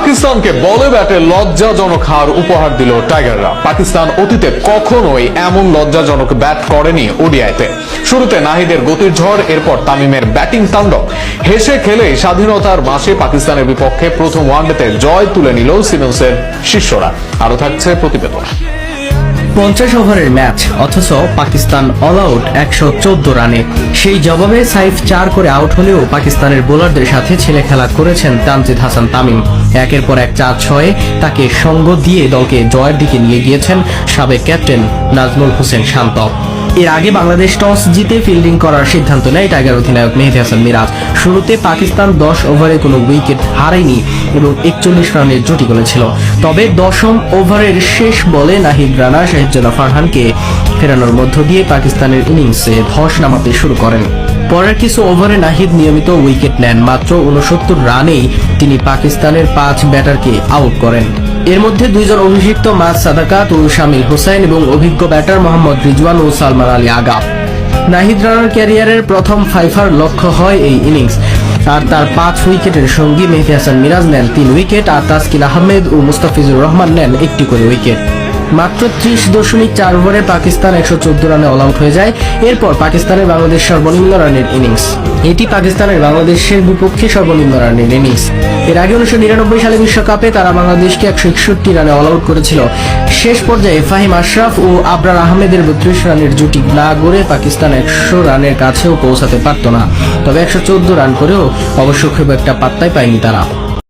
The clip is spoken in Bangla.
পাকিস্তানকে বলে ব্যাটে লজ্জাজনক হার উপহার দিল টাইগাররা। পাকিস্তান অতীতে কখনোই এমন লজ্জাজনক ব্যাট করেনি ওডিআইতে। শুরুতে নাহিদের গতির ঝড়, এরপর তামিমের ব্যাটিং তাণ্ডব। হেসে খেলে স্বাধীনতার মাসে পাকিস্তানের বিপক্ষে প্রথম ওয়ানডেতে জয় তুলে নিল সিমন্সের শিষ্যরা। আরো থাকছে প্রতিবেদন। 50 ওভারের ম্যাচ, অথচ পাকিস্তান অল আউট 114 রানে। সেই জবাবে সাইফ 4 করে আউট হলেও পাকিস্তানের বোলারদের সাথে ছেলে খেলা করেছেন তানজিদ হাসান তামিম। একের পর এক 4-6 তাকে সঙ্গ দিয়ে দলকে জয়ের দিকে নিয়ে গিয়েছেন সাবেক ক্যাপ্টেন নাজমুল হোসেন শান্ত। এর আগে বাংলাদেশ টস জিতে ফিল্ডিং করার সিদ্ধান্ত নেয় টাইগার অধিনায়ক মেহেদী হাসান মিরাজ। শুরুতে পাকিস্তান 10 ওভারে কোনো উইকেট হারায়নি এবং 41 রানের জুটি গড়েছিল। তবে 10ম ওভারের শেষ বলে নাহিদ রানা শাহিদজাদা ফারহানকে ফেরানোর মধ্য দিয়ে পাকিস্তানের ইনিংসে ধস নামাতে শুরু করেন। পরের কিছু ওভারে নাহিদ নিয়মিত উইকেট নেন। মাত্র 69 রানেই তিনি পাকিস্তানের 5 ব্যাটারকে আউট করেন। এর মধ্যে 2 জন অভিষিক্ত মাস সাদাকাত ও শামিল হোসেন এবং অভিজ্ঞ ব্যাটার মোহাম্মদ রিজওয়ান ও সালমান আলী আগা। নাহিদ রানার ক্যারিয়ারের প্রথম ফাইফার লক্ষ্য হয় এই ইনিংস। আর তার 5 উইকেটের সঙ্গী মেহেদী হাসান মিরাজ নেন 3 উইকেট, আর তাসকিন আহমেদ ও মুস্তাফিজুর রহমান নেন 1টি করে উইকেট। মাত্র 30.4 ওভারে পাকিস্তান 114 রানে অল আউট হয়ে যায়। এরপর পাকিস্তানের বাংলাদেশ সর্বনিম্ন রানের ইনিংস। এটি পাকিস্তানের বাংলাদেশের বিপক্ষে সর্বনিম্ন রানের ইনিংস। এর আগে 1999 সালে বিশ্বকাপে তারা বাংলাদেশকে 161 রানে অল আউট করেছিল। শেষ পর্যায়ে ফাহিম আশরাফ ও আবরার আহমেদের 32 রানের জুটি না গড়ে পাকিস্তান 100 রানের কাছেও পৌঁছাতে পারত না। তবে 114 রান করেও অবশ্য খুব একটা পাত্তাই পায়নি তারা।